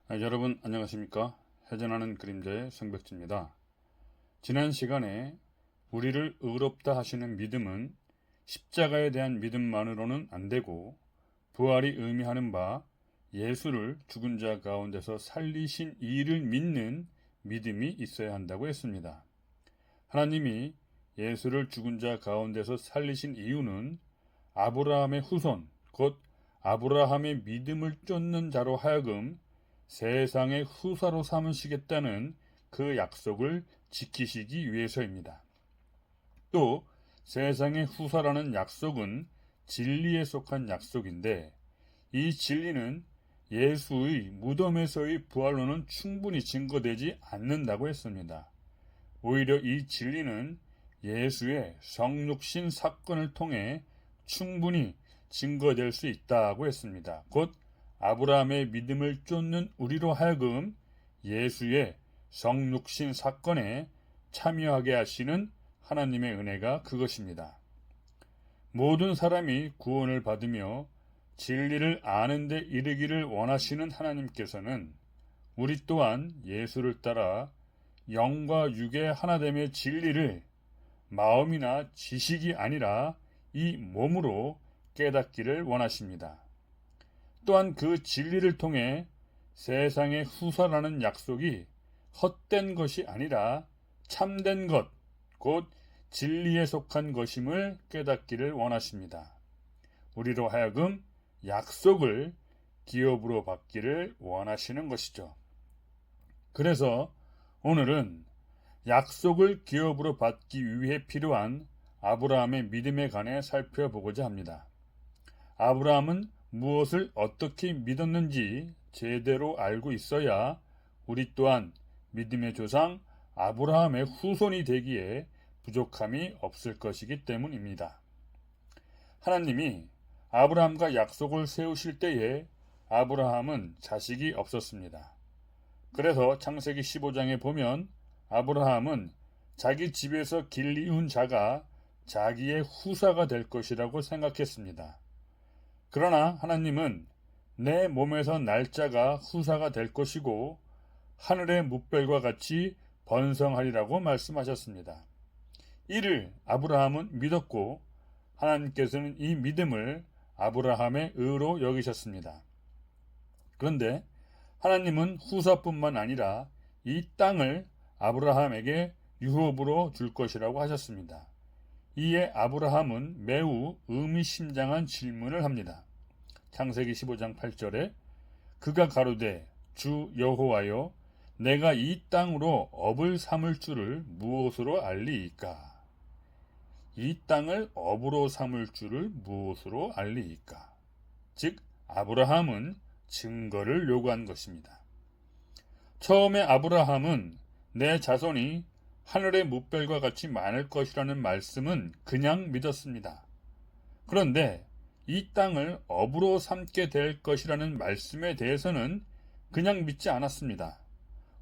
여러분 안녕하십니까? 회전하는 그림자의 성백지입니다. 지난 시간에 우리를 의롭다 하시는 믿음은 십자가에 대한 믿음만으로는 안 되고 부활이 의미하는 바 예수를 죽은 자 가운데서 살리신 이를 믿는 믿음이 있어야 한다고 했습니다. 하나님이 예수를 죽은 자 가운데서 살리신 이유는 아브라함의 후손, 곧 아브라함의 믿음을 쫓는 자로 하여금 세상의 후사로 삼으시겠다는 그 약속을 지키시기 위해서입니다. 또 세상의 후사라는 약속은 진리에 속한 약속인데 이 진리는 예수의 무덤에서의 부활로는 충분히 증거되지 않는다고 했습니다. 오히려 이 진리는 예수의 성육신 사건을 통해 충분히 증거될 수 있다고 했습니다. 곧 아브라함의 믿음을 쫓는 우리로 하여금 예수의 성육신 사건에 참여하게 하시는 하나님의 은혜가 그것입니다. 모든 사람이 구원을 받으며 진리를 아는 데 이르기를 원하시는 하나님께서는 우리 또한 예수를 따라 영과 육의 하나됨의 진리를 마음이나 지식이 아니라 이 몸으로 깨닫기를 원하십니다. 또한 그 진리를 통해 세상의 후사라는 약속이 헛된 것이 아니라 참된 것, 곧 진리에 속한 것임을 깨닫기를 원하십니다. 우리로 하여금 약속을 기업으로 받기를 원하시는 것이죠. 그래서 오늘은 약속을 기업으로 받기 위해 필요한 아브라함의 믿음에 관해 살펴보고자 합니다. 아브라함은 무엇을 어떻게 믿었는지 제대로 알고 있어야 우리 또한 믿음의 조상 아브라함의 후손이 되기에 부족함이 없을 것이기 때문입니다. 하나님이 아브라함과 약속을 세우실 때에 아브라함은 자식이 없었습니다. 그래서 창세기 15장에 보면 아브라함은 자기 집에서 길리운 자가 자기의 후사가 될 것이라고 생각했습니다. 그러나 하나님은 내 몸에서 날 자가 후사가 될 것이고 하늘의 뭇별과 같이 번성하리라고 말씀하셨습니다. 이를 아브라함은 믿었고 하나님께서는 이 믿음을 아브라함의 의로 여기셨습니다. 그런데 하나님은 후사뿐만 아니라 이 땅을 아브라함에게 유업으로 줄 것이라고 하셨습니다. 이에 아브라함은 매우 의미심장한 질문을 합니다. 창세기 15장 8절에 그가 가로되 주 여호와여 내가 이 땅으로 업을 삼을 줄을 무엇으로 알리이까? 이 땅을 업으로 삼을 줄을 무엇으로 알리이까? 즉 아브라함은 증거를 요구한 것입니다. 처음에 아브라함은 내 자손이 하늘의 뭇별과 같이 많을 것이라는 말씀은 그냥 믿었습니다. 그런데 이 땅을 업으로 삼게 될 것이라는 말씀에 대해서는 그냥 믿지 않았습니다.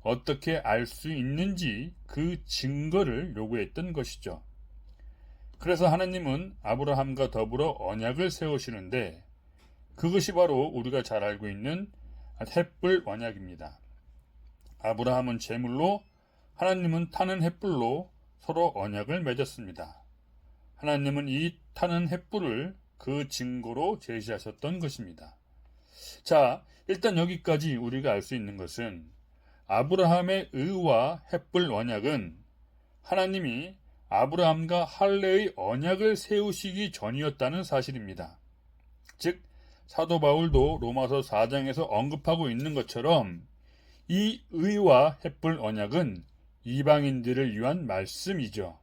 어떻게 알 수 있는지 그 증거를 요구했던 것이죠. 그래서 하나님은 아브라함과 더불어 언약을 세우시는데 그것이 바로 우리가 잘 알고 있는 햇불 언약입니다. 아브라함은 제물로 하나님은 타는 햇불로 서로 언약을 맺었습니다. 하나님은 이 타는 햇불을 그 증거로 제시하셨던 것입니다. 자, 일단 여기까지 우리가 알 수 있는 것은 아브라함의 의와 햇불 언약은 하나님이 아브라함과 할례의 언약을 세우시기 전이었다는 사실입니다. 즉 사도 바울도 로마서 4장에서 언급하고 있는 것처럼 이 의와 햇불 언약은 이방인들을 위한 말씀이죠.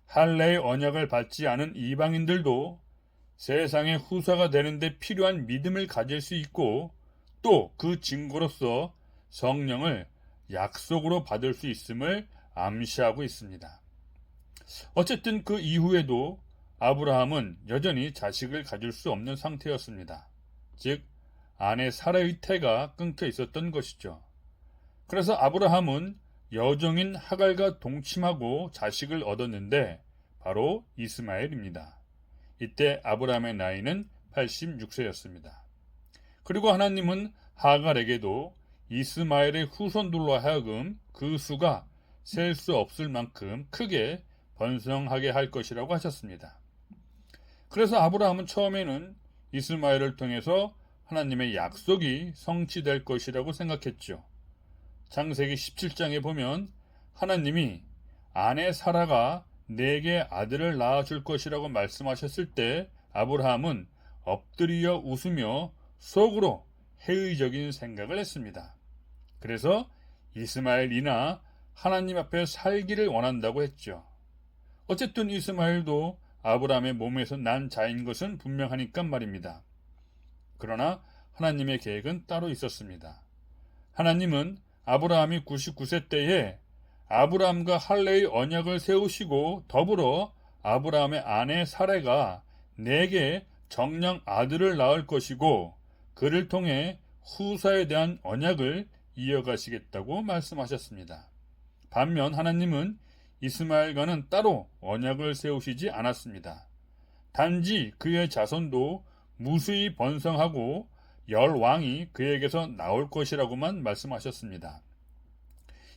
할례의 언약을 받지 않은 이방인들도 세상의 후사가 되는데 필요한 믿음을 가질 수 있고 또 그 증거로서 성령을 약속으로 받을 수 있음을 암시하고 있습니다. 어쨌든 그 이후에도 아브라함은 여전히 자식을 가질 수 없는 상태였습니다. 즉 아내 사라의 태가 끊겨 있었던 것이죠. 그래서 아브라함은 여종인 하갈과 동침하고 자식을 얻었는데 바로 이스마엘입니다. 이때 아브라함의 나이는 86세였습니다. 그리고 하나님은 하갈에게도 이스마엘의 후손들로 하여금 그 수가 셀 수 없을 만큼 크게 번성하게 할 것이라고 하셨습니다. 그래서 아브라함은 처음에는 이스마엘을 통해서 하나님의 약속이 성취될 것이라고 생각했죠. 창세기 17장에 보면 하나님이 아내 사라가 내게 아들을 낳아줄 것이라고 말씀하셨을 때 아브라함은 엎드려 웃으며 속으로 회의적인 생각을 했습니다. 그래서 이스마엘이나 하나님 앞에 살기를 원한다고 했죠. 어쨌든 이스마엘도 아브라함의 몸에서 난 자인 것은 분명하니까 말입니다. 그러나 하나님의 계획은 따로 있었습니다. 하나님은 아브라함이 99세 때에 아브라함과 할례의 언약을 세우시고 더불어 아브라함의 아내 사레가 내게 정령 아들을 낳을 것이고 그를 통해 후사에 대한 언약을 이어가시겠다고 말씀하셨습니다. 반면 하나님은 이스마엘과는 따로 언약을 세우시지 않았습니다. 단지 그의 자손도 무수히 번성하고 열 왕이 그에게서 나올 것이라고만 말씀하셨습니다.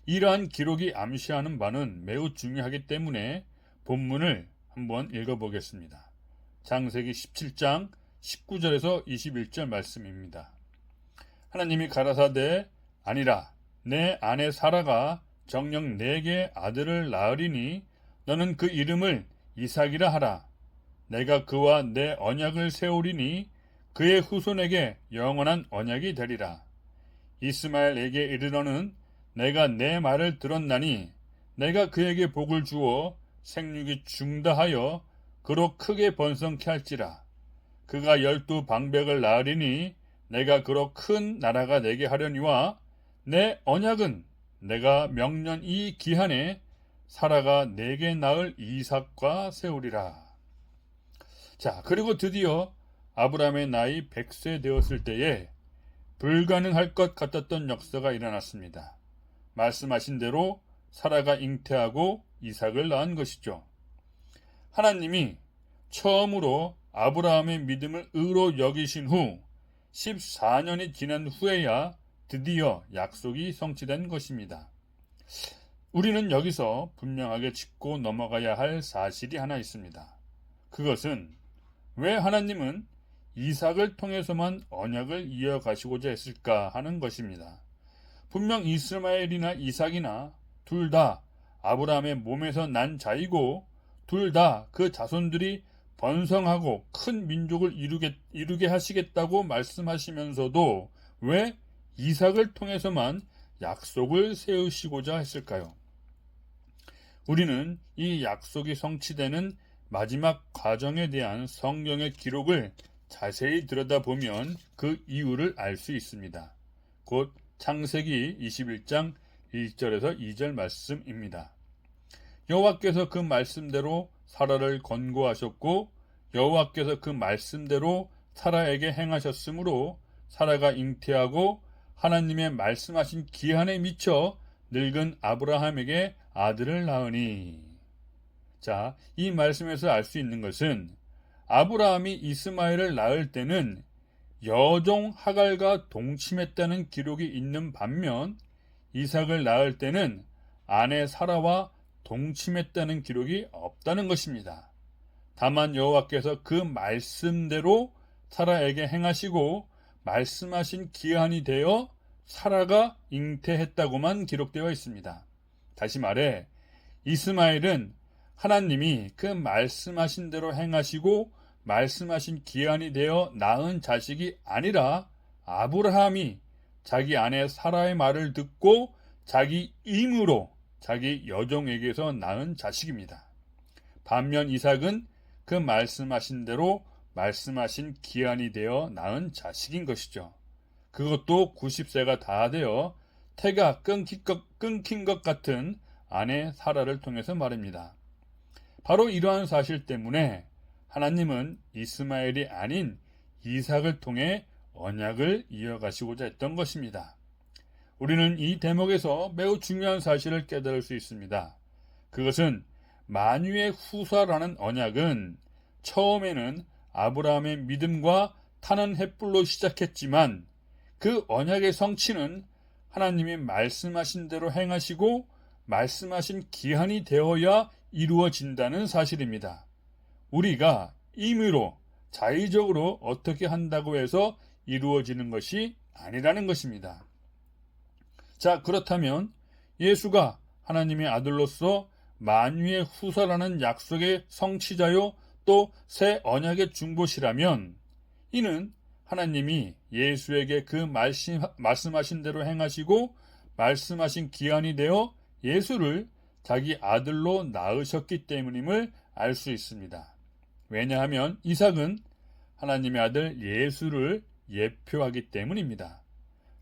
이러한 기록이 암시하는 바는 매우 중요하기 때문에 본문을 한번 읽어보겠습니다. 창세기 17장 19절에서 21절 말씀입니다. 하나님이 가라사대 아니라 내 아내 사라가 정녕 내게 아들을 낳으리니 너는 그 이름을 이삭이라 하라. 내가 그와 내 언약을 세우리니 그의 후손에게 영원한 언약이 되리라. 이스마엘에게 이르러는 내가 내 말을 들었나니 내가 그에게 복을 주어 생육이 중다하여 그로 크게 번성케 할지라. 그가 12방백을 낳으리니 내가 그로 큰 나라가 되게 하려니와 내 언약은 내가 명년 이 기한에 사라가 내게 낳을 이삭과 세우리라. 자, 그리고 드디어 아브라함의 나이 100세 되었을 때에 불가능할 것 같았던 역사가 일어났습니다. 말씀하신 대로 사라가 잉태하고 이삭을 낳은 것이죠. 하나님이 처음으로 아브라함의 믿음을 의로 여기신 후 14년이 지난 후에야 드디어 약속이 성취된 것입니다. 우리는 여기서 분명하게 짚고 넘어가야 할 사실이 하나 있습니다. 그것은 왜 하나님은 이삭을 통해서만 언약을 이어가시고자 했을까 하는 것입니다. 분명 이스마엘이나 이삭이나 둘 다 아브라함의 몸에서 난 자이고 둘 다 그 자손들이 번성하고 큰 민족을 이루게 하시겠다고 말씀하시면서도 왜 이삭을 통해서만 약속을 세우시고자 했을까요? 우리는 이 약속이 성취되는 마지막 과정에 대한 성경의 기록을 자세히 들여다보면 그 이유를 알 수 있습니다. 곧 창세기 21장 1절에서 2절 말씀입니다. 여호와께서 그 말씀대로 사라를 권고하셨고 여호와께서 그 말씀대로 사라에게 행하셨으므로 사라가 잉태하고 하나님의 말씀하신 기한에 미쳐 늙은 아브라함에게 아들을 낳으니. 자, 이 말씀에서 알 수 있는 것은 아브라함이 이스마엘을 낳을 때는 여종 하갈과 동침했다는 기록이 있는 반면 이삭을 낳을 때는 아내 사라와 동침했다는 기록이 없다는 것입니다. 다만 여호와께서 그 말씀대로 사라에게 행하시고 말씀하신 기한이 되어 사라가 잉태했다고만 기록되어 있습니다. 다시 말해 이스마엘은 하나님이 그 말씀하신 대로 행하시고 말씀하신 기한이 되어 낳은 자식이 아니라 아브라함이 자기 아내 사라의 말을 듣고 자기 임으로 자기 여종에게서 낳은 자식입니다. 반면 이삭은 그 말씀하신 대로 말씀하신 기한이 되어 낳은 자식인 것이죠. 그것도 90세가 다 되어 태가 끊긴 것 같은 아내 사라를 통해서 말입니다. 바로 이러한 사실 때문에 하나님은 이스마엘이 아닌 이삭을 통해 언약을 이어가시고자 했던 것입니다. 우리는 이 대목에서 매우 중요한 사실을 깨달을 수 있습니다. 그것은 만유의 후사라는 언약은 처음에는 아브라함의 믿음과 타는 횃불로 시작했지만 그 언약의 성취는 하나님이 말씀하신 대로 행하시고 말씀하신 기한이 되어야 이루어진다는 사실입니다. 우리가 임의로 자의적으로 어떻게 한다고 해서 이루어지는 것이 아니라는 것입니다. 자, 그렇다면 예수가 하나님의 아들로서 만유의 후사라는 약속의 성취자요 또 새 언약의 중보시라면 이는 하나님이 예수에게 그 말씀하신 대로 행하시고 말씀하신 기한이 되어 예수를 자기 아들로 낳으셨기 때문임을 알 수 있습니다. 왜냐하면 이삭은 하나님의 아들 예수를 예표하기 때문입니다.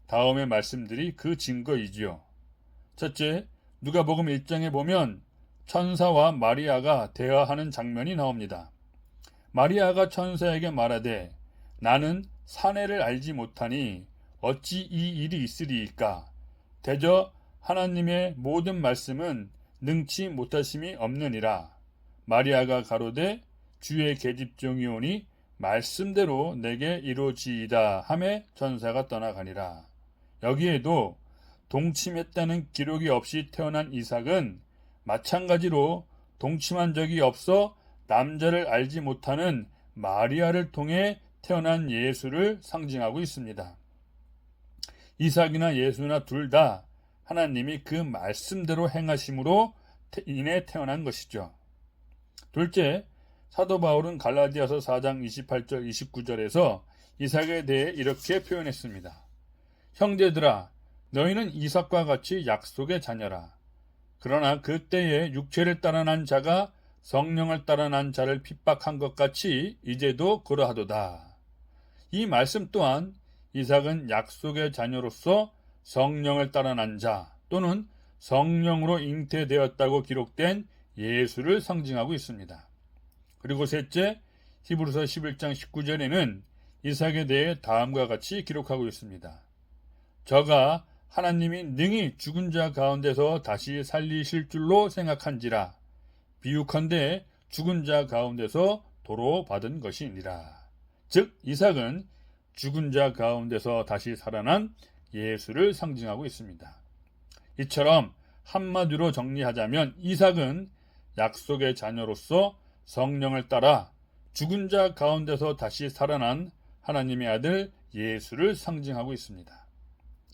다음의 말씀들이 그 증거이지요. 첫째, 누가복음 1장에 보면 천사와 마리아가 대화하는 장면이 나옵니다. 마리아가 천사에게 말하되 나는 사내를 알지 못하니 어찌 이 일이 있으리이까. 대저 하나님의 모든 말씀은 능치 못하심이 없느니라. 마리아가 가로되 주의 계집종이 오니 말씀대로 내게 이루어지이다 하매 천사가 떠나가니라. 여기에도 동침했다는 기록이 없이 태어난 이삭은 마찬가지로 동침한 적이 없어 남자를 알지 못하는 마리아를 통해 태어난 예수를 상징하고 있습니다. 이삭이나 예수나 둘 다 하나님이 그 말씀대로 행하심으로 인해 태어난 것이죠. 둘째, 사도 바울은 갈라디아서 4장 28절 29절에서 이삭에 대해 이렇게 표현했습니다. 형제들아, 너희는 이삭과 같이 약속의 자녀라. 그러나 그때에 육체를 따라 난 자가 성령을 따라 난 자를 핍박한 것 같이 이제도 그러하도다. 이 말씀 또한 이삭은 약속의 자녀로서 성령을 따라 난 자 또는 성령으로 잉태되었다고 기록된 예수를 상징하고 있습니다. 그리고 셋째, 히브리서 11장 19절에는 이삭에 대해 다음과 같이 기록하고 있습니다. 저가 하나님이 능히 죽은 자 가운데서 다시 살리실 줄로 생각한지라. 비유컨대 죽은 자 가운데서 도로 받은 것이니라. 즉 이삭은 죽은 자 가운데서 다시 살아난 예수를 상징하고 있습니다. 이처럼 한마디로 정리하자면 이삭은 약속의 자녀로서 성령을 따라 죽은 자 가운데서 다시 살아난 하나님의 아들 예수를 상징하고 있습니다.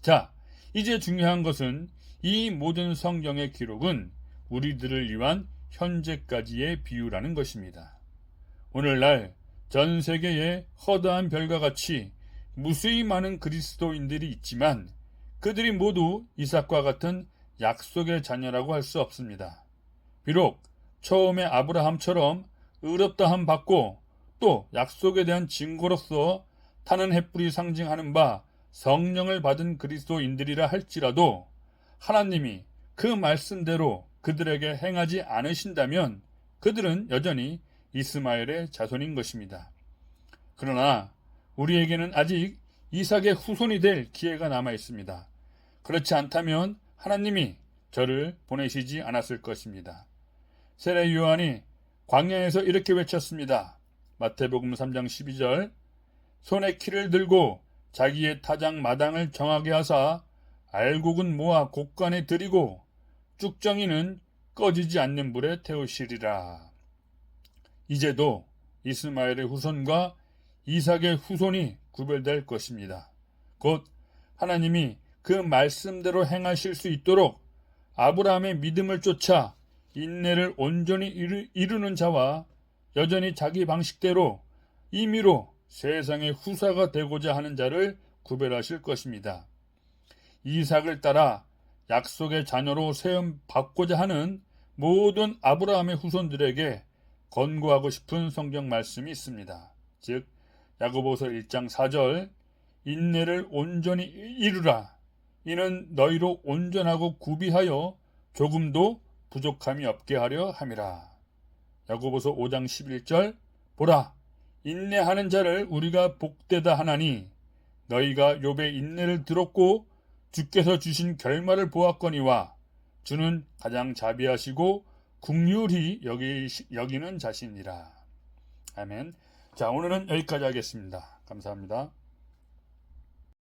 자, 이제 중요한 것은 이 모든 성경의 기록은 우리들을 위한 현재까지의 비유라는 것입니다. 오늘날 전 세계에 허다한 별과 같이 무수히 많은 그리스도인들이 있지만 그들이 모두 이삭과 같은 약속의 자녀라고 할 수 없습니다. 비록 처음에 아브라함처럼 의롭다함 받고 또 약속에 대한 증거로서 타는 횃불이 상징하는 바 성령을 받은 그리스도인들이라 할지라도 하나님이 그 말씀대로 그들에게 행하지 않으신다면 그들은 여전히 이스마엘의 자손인 것입니다. 그러나 우리에게는 아직 이삭의 후손이 될 기회가 남아 있습니다. 그렇지 않다면 하나님이 저를 보내시지 않았을 것입니다. 세례 요한이 광야에서 이렇게 외쳤습니다. 마태복음 3장 12절 손에 키를 들고 자기의 타작 마당을 정하게 하사 알곡은 모아 곡간에 들이고 쭉정이는 꺼지지 않는 불에 태우시리라. 이제도 이스마엘의 후손과 이삭의 후손이 구별될 것입니다. 곧 하나님이 그 말씀대로 행하실 수 있도록 아브라함의 믿음을 쫓아 인내를 온전히 이루는 자와 여전히 자기 방식대로 임의로 세상의 후사가 되고자 하는 자를 구별하실 것입니다. 이삭을 따라 약속의 자녀로 세움 받고자 하는 모든 아브라함의 후손들에게 권고하고 싶은 성경 말씀이 있습니다. 즉 야고보서 1장 4절 인내를 온전히 이루라. 이는 너희로 온전하고 구비하여 조금도 부족함이 없게 하려 함이라. 야고보서 5장 11절 보라 인내하는 자를 우리가 복되다 하나니 너희가 욥의 인내를 들었고 주께서 주신 결말을 보았거니와 주는 가장 자비하시고 긍휼히 여기는 자신이라. 아멘. 자, 오늘은 여기까지 하겠습니다. 감사합니다.